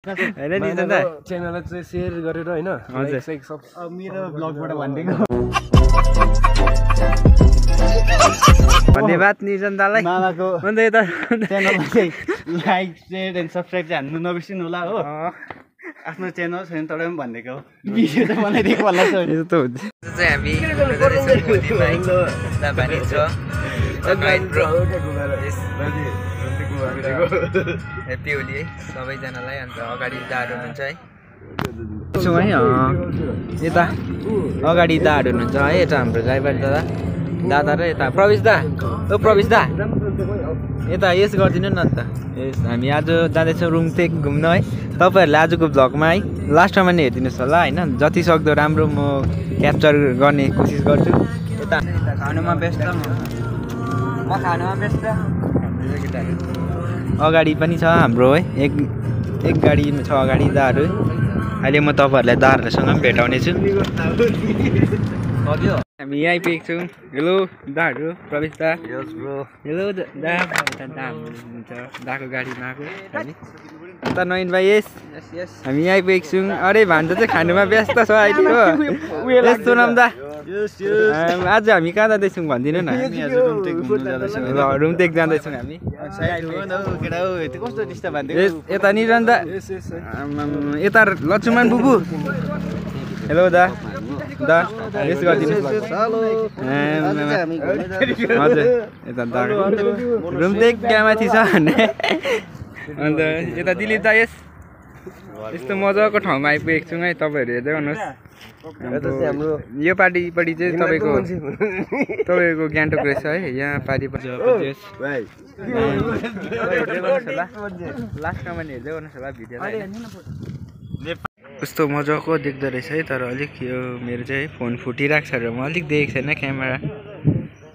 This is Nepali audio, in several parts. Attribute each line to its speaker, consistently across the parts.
Speaker 1: हैन नि त
Speaker 2: च्यानललाई चाहिँ शेयर गरेर हैन मेरो ब्लगबाट भन्दिनु
Speaker 1: धन्यवाद निर्जन दालाई
Speaker 2: मामाको
Speaker 1: अन्त यता
Speaker 2: च्यानललाई चाहिँ लाइक शेयर एन्ड सब्स्क्राइब चाहिँ हान्नु नबिर्सिनु होला हो आफ्नो च्यानल छैन तर पनि भन्देको भिडियो चाहिँ बनाइदिएको होला छ
Speaker 1: यस्तो हुन्छ चाहिँ हामी मोदीमा पानी छ गाइड ब्रो ह्याप्पी होली है सबैजनालाई अन्त अगाडि दाहरू हुनुहुन्छ है त्यसो है यता अगाडि दाहरू हुनुहुन्छ है यता हाम्रो ड्राइभर दादा र यता प्रवेश दा ओ प्रवेश दा यता यस गरिदिनु न अन्त यस हामी आज जाँदैछौँ रुमतेक घुम्न है तपाईँहरूले आजको भ्लगमा है लास्टमा नै हेरिदिनुहोस् होला होइन जति सक्दो राम्रो म क्याप्चर गर्ने कोसिस गर्छु यता खानुमा व्यस्त म खानुमा व्यस्त अगाडि पनि छ हाम्रो है एक गाडी छ अगाडि दाहरू अहिले म तपाईँहरूलाई दाहरूसँग पनि भेटाउने छु हामी यहाँ आइपुगेको छौँ हेलो दाहरू प्रवेश दा हेलो दा हुन्छ दाको गाडीमा आएको हामी उता नयन भाइ यस हामी यहाँ आइपुगेको छौँ अरे भान्जा चाहिँ खानुमा व्यस्त छ अहिले हो यस सोनाम दा आज हामी कहाँ जाँदैछौँ भनिदिनु न रुमतेक जाँदैछौँ हामी यता निरन दा यता लक्ष्मण बुबु हेलो दा यस गरिदिनुहोस् हजुर यता दा रुमतेक त्यहाँ माथि छ अन्त यता दिलीप दा यस यस्तो मजाको ठाउँमा आइपुगेको छौँ है तपाईँहरू हेर्दै गर्नुहोस् यो पार्टीपट्टि चाहिँ तपाईँको गान्तोक रहेछ है यहाँ पार्टीपट्टि लास्टमा पनि हेर्दै गर्नुहोस् होला भिडियोलाई कस्तो मजाको देख्दो रहेछ है तर अलिक यो मेरो चाहिँ फोन फुटिरहेको छ र म अलिक देखेको छैन क्यामेरा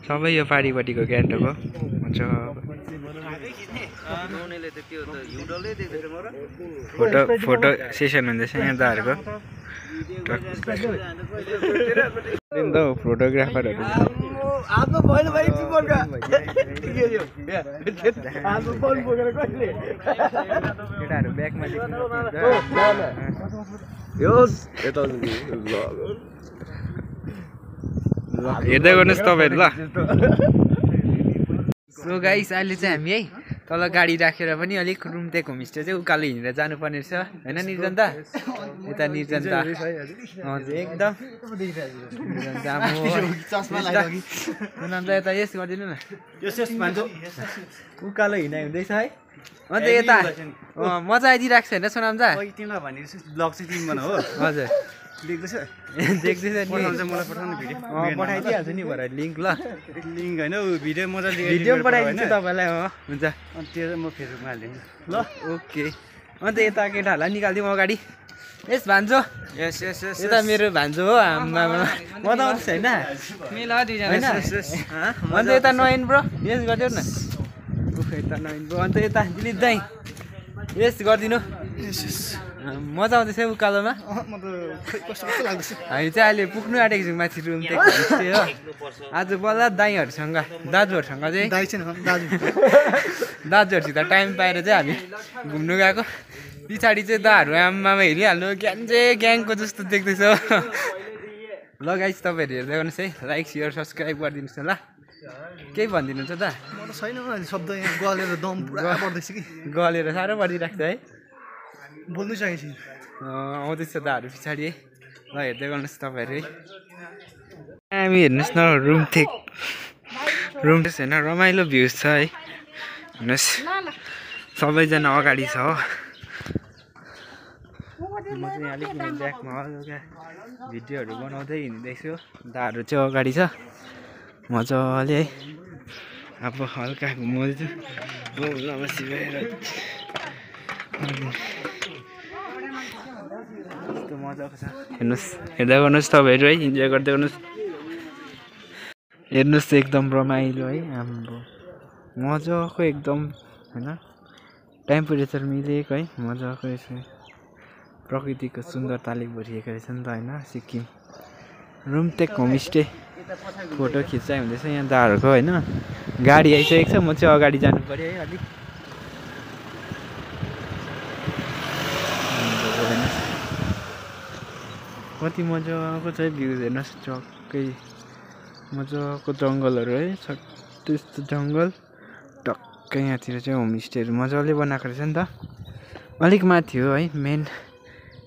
Speaker 1: सबै यो पार्टीपट्टिको गान्तोक हो फोटो सेसन हुँदैछ यहाँ दाहरूको फोटोग्राफरहरू केटाहरू ब्यागमा हेर्दै गर्नुहोस् तपाईँहरू ल सो गाइस अहिले चाहिँ हामी है तल गाडी राखेर पनि अलिक रुमतेक होमस्टे चाहिँ उकालो हिँडेर जानुपर्ने रहेछ होइन निर्जन दा यता निर्जन दा हजुर एकदम यता यस गरिदिनु न उकालो हिँडाइ हुँदैछ है अन्त यता मजा आइदिइरहेको छ होइन सोनाम दा
Speaker 2: तिमीलाई भनेको ब्लग चाहिँ तिमीमा हो
Speaker 1: हजुर
Speaker 2: देख्दैछ
Speaker 1: देख्दैछ
Speaker 2: मलाई पठाउनु भिडियो
Speaker 1: पठाइदिइहाल्छु नि भरे लिङ्क ल
Speaker 2: लिङ्क होइन भिडियो मजाले
Speaker 1: भिडियो पठाइदिन्छु तपाईँलाई हो हुन्छ
Speaker 2: अनि त्यो चाहिँ म फेसबुकमा हालिदिन्छु ल
Speaker 1: ओके अन्त यता केटाहरूलाई निकालिदिउँ अगाडि यस भान्जो
Speaker 2: यस यस यस
Speaker 1: यता मेरो भान्जो हो आमामा मजा आउँछ होइन अन्त यता नयन ब्रो यस गरिदेऊ न यता नयन ब्रो अन्त यता दिलीप दाइ यस गरिदिनु मजा आउँदैछ उकालोमा हामी चाहिँ अहिले पुग्नु आँटेको छौँ माथि रुमतेक होमस्टे हो आज बल्ल दाईहरूसँग दाजुहरूसँग चाहिँ दाजुहरूसित टाइम पाएर चाहिँ हामी घुम्नु गएको पछाडि चाहिँ दाहरू आमामा हेरिहाल्नु ग्याङ चाहिँ ग्याङको जस्तो देख्दैछ ल गाइस तपाईँहरू हेर्दै गर्नुहोस् है लाइक सेयर सब्सक्राइब गरिदिनुहोस् न ल केही भनिदिनुहुन्छ दा
Speaker 2: छैन शब्द यहाँ गलेर दम पुरा पर्दैछ कि
Speaker 1: गलेर साह्रो परिरहेको छ है
Speaker 2: बोल्नु सकेको छैन
Speaker 1: आउँदैछ दाहरू पछाडि है ल हेर्दै गर्नुहोस् तपाईँहरू है हामी हेर्नुहोस् न रुमतेक होइन रमाइलो भ्युज छ है हेर्नुहोस् सबैजना अगाडि छ हो म चाहिँ अलिक ब्याकमा हल्का भिडियोहरू बनाउँदै हिँड्दैछु दाहरू चाहिँ अगाडि छ मजाले है अब हल्का घुमाउँदैछु यस्तो मजाको छ हेर्नुहोस् हेर्दै गर्नुहोस् तपाईँहरू है इन्जोय गर्दै गर्नुहोस् हेर्नुहोस् एकदम रमाइलो है हाम्रो मजाको एकदम होइन टेम्परेचर मिलेको है मजाको यसो प्रकृतिको सुन्दरताले भरिएको रहेछ नि त होइन सिक्किम रुमतेक होमस्टे फोटो खिचाइ हुँदैछ यहाँ दाहरूको होइन गाडी आइसकेको छ म चाहिँ अगाडि जानु पर्यो है अलिक कति मजाको चाहिँ भ्युज हेर्नुहोस् टक्कै मजाको जङ्गलहरू है त्यस्तो जङ्गल टक्कै यहाँतिर चाहिँ होमस्टेहरू मजाले बनाएको रहेछ नि त अलिक माथि हो है मेन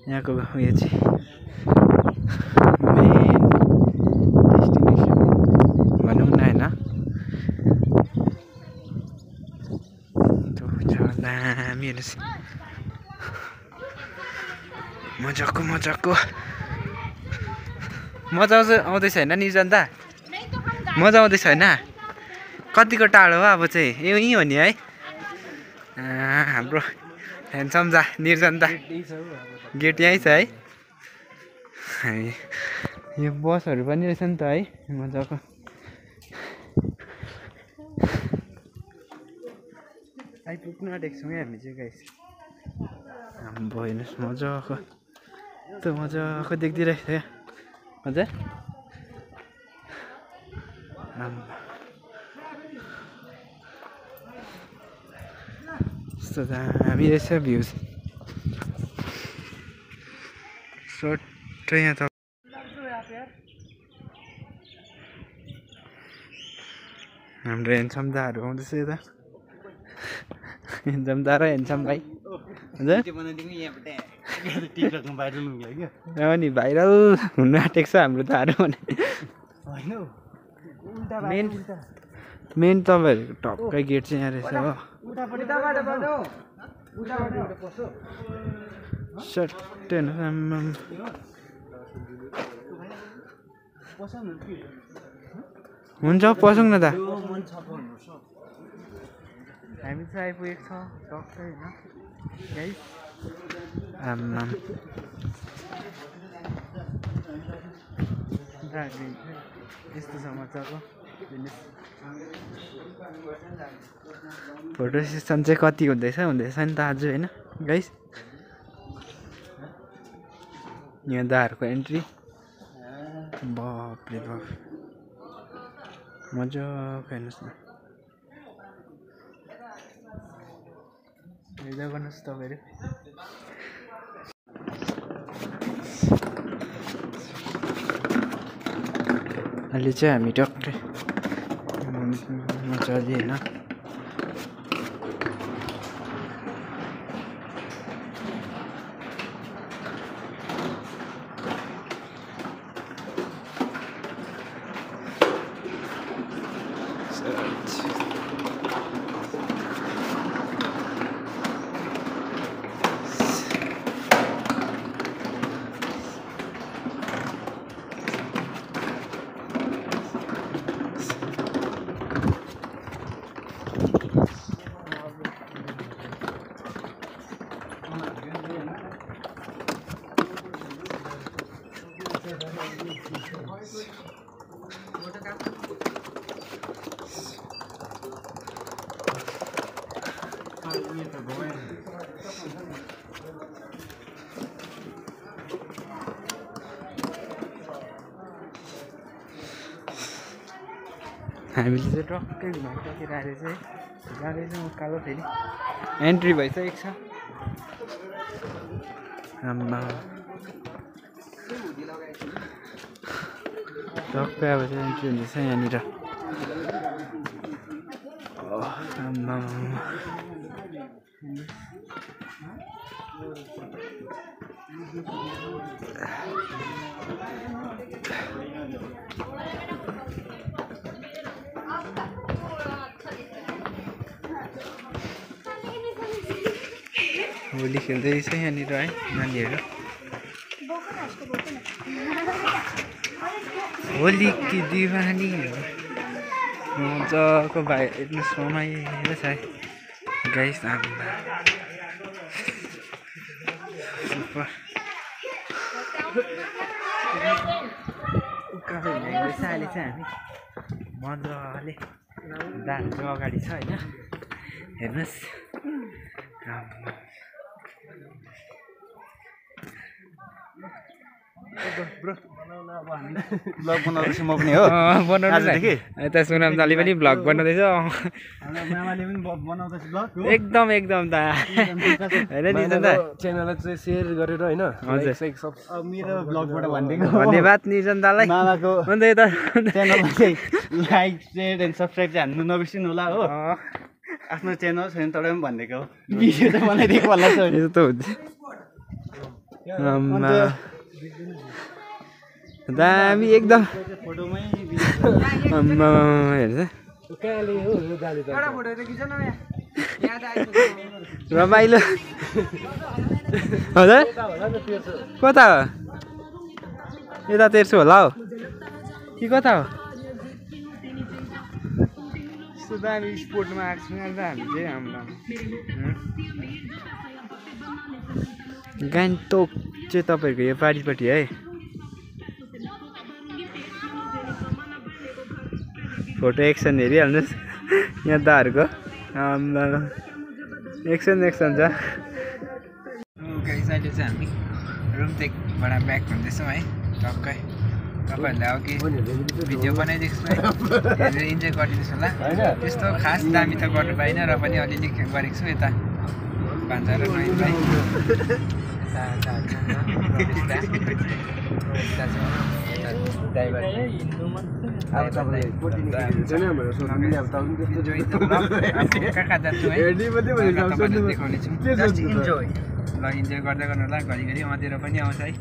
Speaker 1: यहाँको उयो चाहिँ मेन डेस्टिनेसन भनौँ न होइन दामी हेर्नुहोस् मजाको मजा आउँदैछ होइन निर्जनता मजा आउँदैछ होइन कतिको टाढो हो अब चाहिँ यहीँ हो नि है हाम्रो ह्यान्डसम निर्जनता गेट यहीँ छ है यो बसहरू पनि रहेछ नि त है मजाको आइपुग्नु आँटेको छौँ है हामी चाहिँ गाइस आम्बो हेर्नुहोस् मजाको त्यो मजाको देखिदिइरहेको छ हजुर यस्तो दामी रहेछ भ्युज सट्टै यहाँ त हाम्रो ह्यान्डसम दाहरू आउँदैछ यता ह्यान्डसम दा र ह्यान्डसम भाइ हजुर नि भाइरल हुनु आँटेको छ हाम्रो दाहरू भने मेन तपाईँहरूको टक्कै गेट चाहिँ यहाँ रहेछ हो सट्टै हुन्छ पसौँ न दा हामी चाहिँ आइपुगेको छ टक्कै होइन गाइस आम्माम यस्तो छ मजाको फोटो सेसन चाहिँ कति हुँदैछ नि त आज होइन गाइस यहाँ दाहरूको एन्ट्री बाफ रे बाफ मजाको हेर्नुहोस् न हेर्दा गर्नुहोस् तपाईँहरू अहिले चाहिँ हामी टक्कै मजाले होइन हामीले चाहिँ टक्कै घुमाइसकेर आएर चाहिँ जाँदैछौँ उकालो फेरि एन्ट्री भइसकेको छ आम्मा टक्कै अब चाहिँ एन्ट्री हुँदैछ यहाँनिर आम्मा होली खेल्दैछ यहाँनिर है नानीहरू होली की दिवानी मजाको भाइ हेर्नु रमाइलो छ है गाइस आम्मा सुपर उकालो हिँड्दैछ अहिले चाहिँ हामी मजाले दार्जिलिङ अगाडि छ होइन हेर्नुहोस् ब्रो
Speaker 2: ब्लग बनाउँदैछु म पनि हो
Speaker 1: बनाउनु यता सुनाम दाले पनि भ्लग बनाउँदैछ
Speaker 2: हाम्रो मामाले पनि बनाउँदैछ ब्लग हो
Speaker 1: एकदम एकदम दा हैन निजन दा
Speaker 3: च्यानललाई चाहिँ सेयर गरेर हैन
Speaker 1: हजुर
Speaker 2: अब मेरो ब्लगबाट भनिदिएको
Speaker 1: धन्यवाद निजन दालाई
Speaker 2: मामाको
Speaker 1: अन्त यता
Speaker 2: च्यानलमा चाहिँ लाइक सेयर एन्ड सब्सक्राइब चाहिँ हान्नु नबिर्सिनु होला हो आफ्नो च्यानल छैन तर पनि भनिदिएको हो भिडियो चाहिँ बनाइदिएको होला
Speaker 1: यस्तो हुन्छ दामी एकदम
Speaker 2: फोटोमै
Speaker 1: हेर्छ रमाइलो हजुर कता हो यता तेर्सो होला हौ कि कता हो यस्तो दामी स्पोर्टमा आएको छौँ अन्त हामी चाहिँ हाम्रो गान्तोक चाहिँ तपाईँहरूको यो पारिपट्टि है फोटो एक्सन हेरिहाल्नुहोस् यहाँ दाहरूको एक्सन छ गाइस अहिले चाहिँ हामी रुमटेकबाट ब्याक हुँदैछौँ है टक्कै तपाईँहरूले अब कि भिडियो बनाइदिएको छु है हेरेर इन्जोय गरिदिनुहोस् होला त्यस्तो खास दामी त गर्नु पाइनँ र पनि अलिअलि गरेको छु यता भान्जा र नयन भाइ इन्जोय गर्दै गर्नु होला घरिघरि अँधेरो पनि आउँछ है